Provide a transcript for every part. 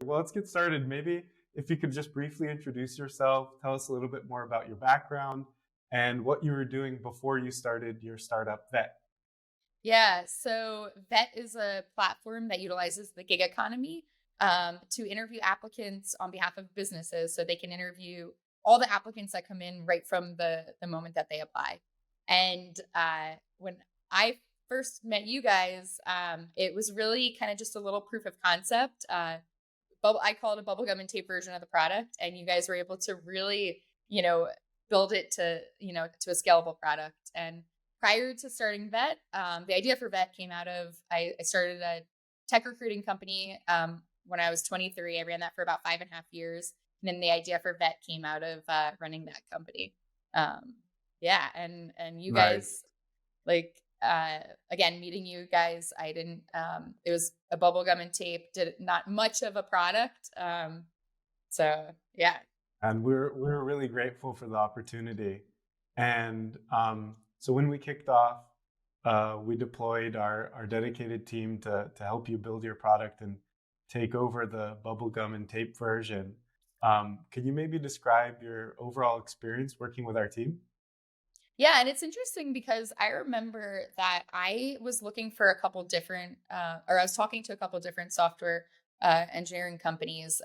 Well, let's get started. Maybe if you could just briefly introduce yourself, tell us a little bit more about your background and what you were doing before you started your startup Vet. Yeah, so Vette is a platform that utilizes the gig economy to interview applicants on behalf of businesses, so they can interview all the applicants that come in right from the moment that they apply. And when I first met you guys, it was really kind of just a little proof of concept. I call it a bubblegum and tape version of the product, and you guys were able to really, you know, build it to, to a scalable product. And prior to starting Vet, the idea for Vet came out of I started a tech recruiting company when I was 23. I ran that for about 5.5 years, and then the idea for Vet came out of running that company. Yeah, and you Nice. guys, like, again, meeting you guys, I didn't it was a bubble gum and tape, did not much of a product. So yeah. And we're really grateful for the opportunity. And so when we kicked off, we deployed our dedicated team to help you build your product and take over the bubblegum and tape version. Can you maybe describe your overall experience working with our team? Yeah, and it's interesting because I remember that I was looking for a couple different, or I was talking to a couple different software engineering companies,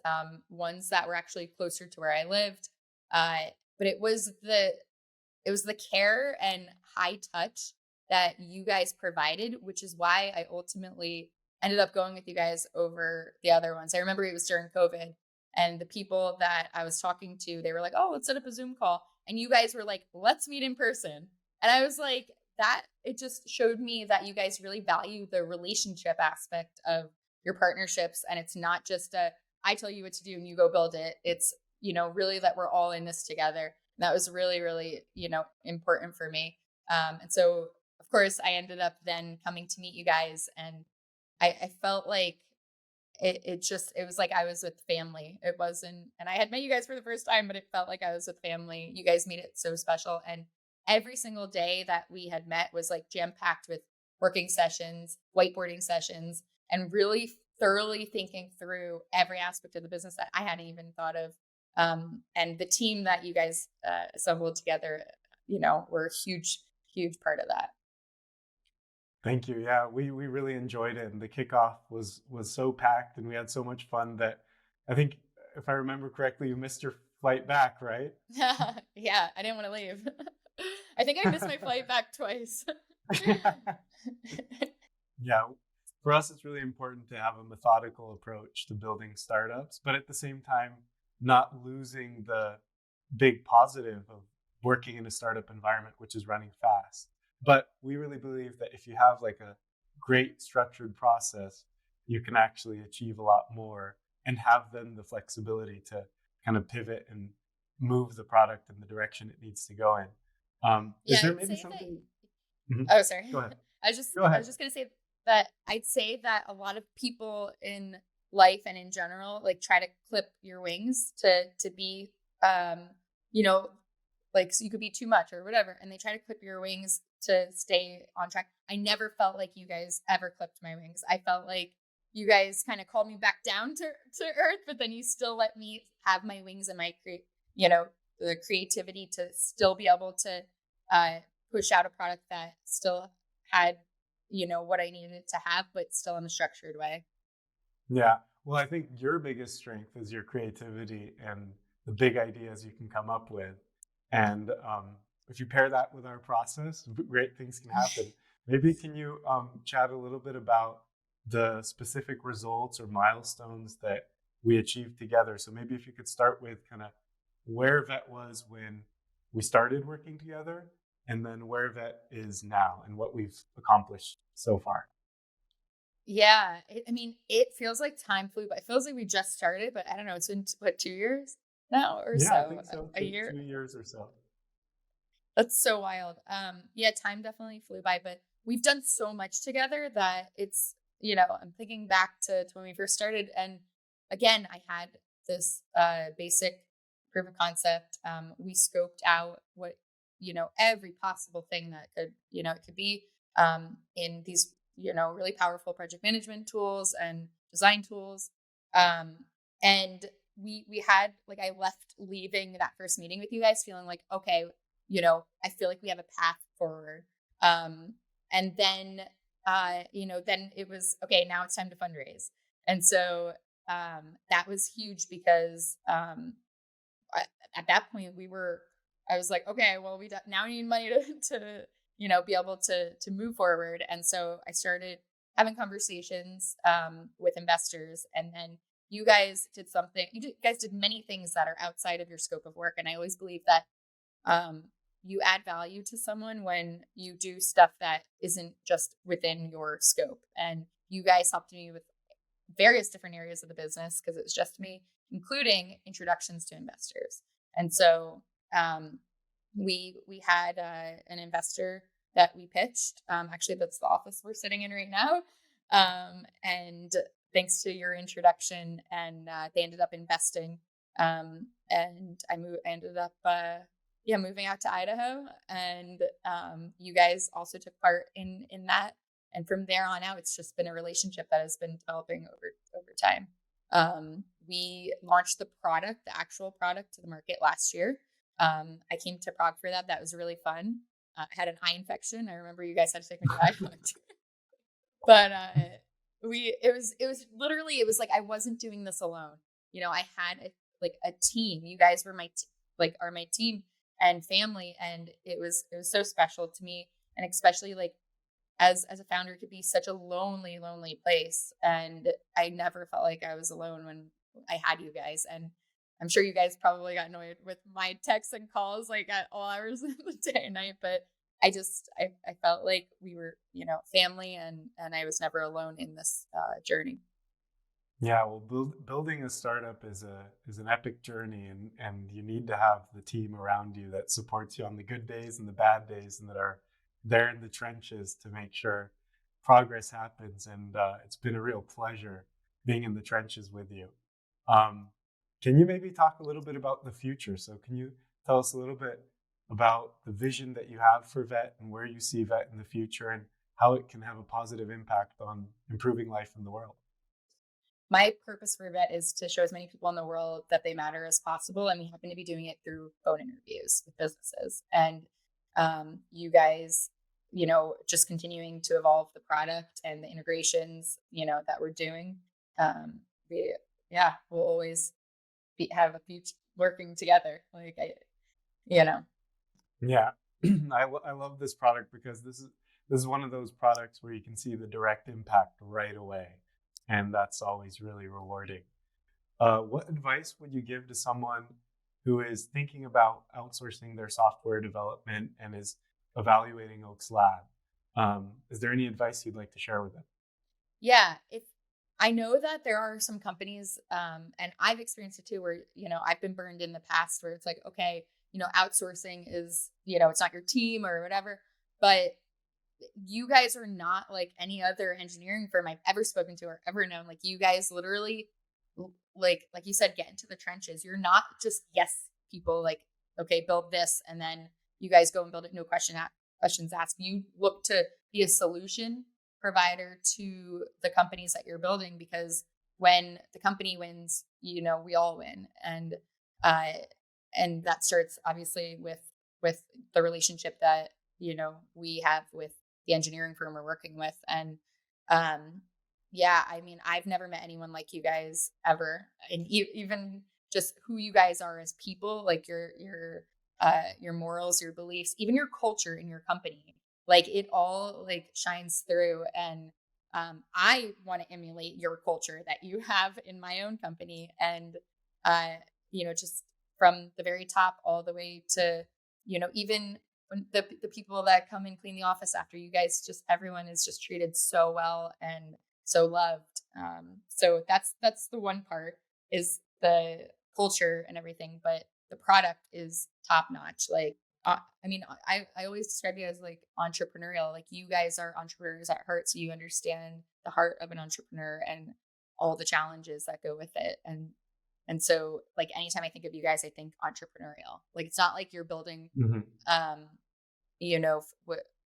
ones that were actually closer to where I lived. But it was the care and high touch that you guys provided, which is why I ultimately ended up going with you guys over the other ones. I remember it was during COVID, and the people that I was talking to, they were like, "Oh, let's set up a Zoom call." And you guys were like, "Let's meet in person." And I was like, that it just showed me that you guys really value the relationship aspect of your partnerships. And it's not just I tell you what to do and you go build it. It's, really that we're all in this together. And that was really, really, important for me. And so, of course, I ended up then coming to meet you guys, and I felt like it was like I was with family. It wasn't, and I had met you guys for the first time, but it felt like I was with family. You guys made it so special. And every single day that we had met was like jam packed with working sessions, whiteboarding sessions, and really thoroughly thinking through every aspect of the business that I hadn't even thought of. And the team that you guys assembled together, were a huge, huge part of that. Thank you. Yeah, we really enjoyed it, and the kickoff was so packed, and we had so much fun that I think, if I remember correctly, you missed your flight back, right? Yeah, I didn't want to leave. I think I missed my flight back twice. Yeah, for us, it's really important to have a methodical approach to building startups, but at the same time, not losing the big positive of working in a startup environment, which is running fast. But we really believe that if you have like a great structured process, you can actually achieve a lot more and have then the flexibility to kind of pivot and move the product in the direction it needs to go in. Is Yeah, there I'd maybe say something? that. Mhm. Oh, sorry. Go ahead. I was just Go I ahead. was just gonna say that I'd say that a lot of people in life and in general like try to clip your wings to be you know like, so you could be too much or whatever, and they try to clip your wings to stay on track. I never felt like you guys ever clipped my wings. I felt like you guys kind of called me back down to earth, but then you still let me have my wings and my you know the creativity to still be able to uh push out a product that still had what I needed it to have, but still in a structured way. Yeah. Well, I think your biggest strength is your creativity and the big ideas you can come up with. And if you pair that with our process, great things can happen. Maybe can you chat a little bit about the specific results or milestones that we achieved together? So maybe if you could start with kind of where Vet was when we started working together, and then where Vet is now and what we've accomplished so far. Yeah, I mean, it feels like time flew by. It feels like we just started, but I don't know. It's been what, 2 years now or Yeah, I so, think so. a Two, year. 2 years or so. That's so wild. Yeah, time definitely flew by, but we've done so much together that it's, I'm thinking back to when we first started. And again, I had this basic proof of concept. We scoped out what, every possible thing that it could be in these, really powerful project management tools and design tools. Um, And we had like, I left leaving that first meeting with you guys feeling like, okay, I feel like we have a path forward. Um, and then then it was okay, now it's time to fundraise. And so that was huge because I, at that point I was like, okay, well, now we need money to be able to move forward. And so I started having conversations with investors, and then you guys did something. You guys did many things that are outside of your scope of work, and I always believe that um, you add value to someone when you do stuff that isn't just within your scope. And you guys helped me with various different areas of the business because it was just me, including introductions to investors. And so um, we had an investor that we pitched. Actually, that's the office we're sitting in right now. And thanks to your introduction, and they ended up investing. And I ended up moving out to Idaho, and you guys also took part in that. And from there on out, it's just been a relationship that has been developing over time. We launched the actual product to the market last year. I came to Prague for that. That was really fun. I had an eye infection. I remember you guys had to take me to the eye doctor. But it was literally, it was like I wasn't doing this alone. I had a team. You guys were are my team and family, and it was so special to me. And especially like as a founder, it could be such a lonely place, and I never felt like I was alone when I had you guys. And I'm sure you guys probably got annoyed with my texts and calls like at all hours of the day and night, but I felt like we were family, and I was never alone in this journey. Yeah, well, building a startup is an epic journey, and you need to have the team around you that supports you on the good days and the bad days, and that are there in the trenches to make sure progress happens. And it's been a real pleasure being in the trenches with you. Um, can you maybe talk a little bit about the future? So, can you tell us a little bit about the vision that you have for Vette and where you see Vette in the future, and how it can have a positive impact on improving life in the world? My purpose for Vette is to show as many people in the world that they matter as possible, and we happen to be doing it through phone interviews with businesses. And you guys, just continuing to evolve the product and the integrations, that we're doing. Um, we'll always have a future working together. Like you know, Yeah, I love this product because this is one of those products where you can see the direct impact right away, and that's always really rewarding. What advice would you give to someone who is thinking about outsourcing their software development and is evaluating Oaks Lab? Is there any advice you'd like to share with them? yeah. If I know that there are some companies, and I've experienced it too, where I've been burned in the past, where it's like, okay, outsourcing is, it's not your team or whatever, but you guys are not like any other engineering firm I've ever spoken to or ever known. Like, you guys literally, like you said, get into the trenches. You're not just yes people, like, okay, build this, and then you guys go and build it, no questions asked. You look to be a solution provider to the companies that you're building, because when the company wins, we all win. Uh and that starts obviously with the relationship that we have with the engineering firm we're working with. And um yeah, I mean, I've never met anyone like you guys ever. And even just who you guys are as people, like your morals, your beliefs, even your culture in your company, like it all like shines through. And I want to emulate your culture that you have in my own company. And just from the very top all the way to even when the people that come and clean the office after you guys, just everyone is just treated so well and so loved. So that's the one part, is the culture and everything, but the product is top notch. Like, I mean, I always describe you as like entrepreneurial. Like, you guys are entrepreneurs at heart, so you understand the heart of an entrepreneur and all the challenges that go with it. And so, like, anytime I think of you guys, I think entrepreneurial. Like, it's not like you're building, Mhm. um,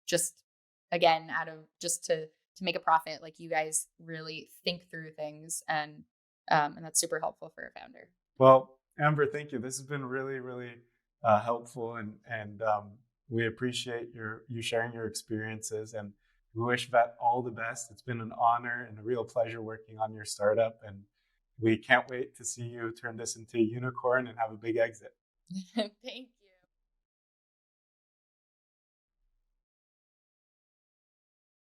just again out of just to make a profit. Like, you guys really think through things, and And that's super helpful for a founder. Well, Amber, thank you. This has been really, really helpful, and we appreciate you sharing your experiences, and we wish Vette all the best. It's been an honor and a real pleasure working on your startup, and we can't wait to see you turn this into a unicorn and have a big exit. Thank you.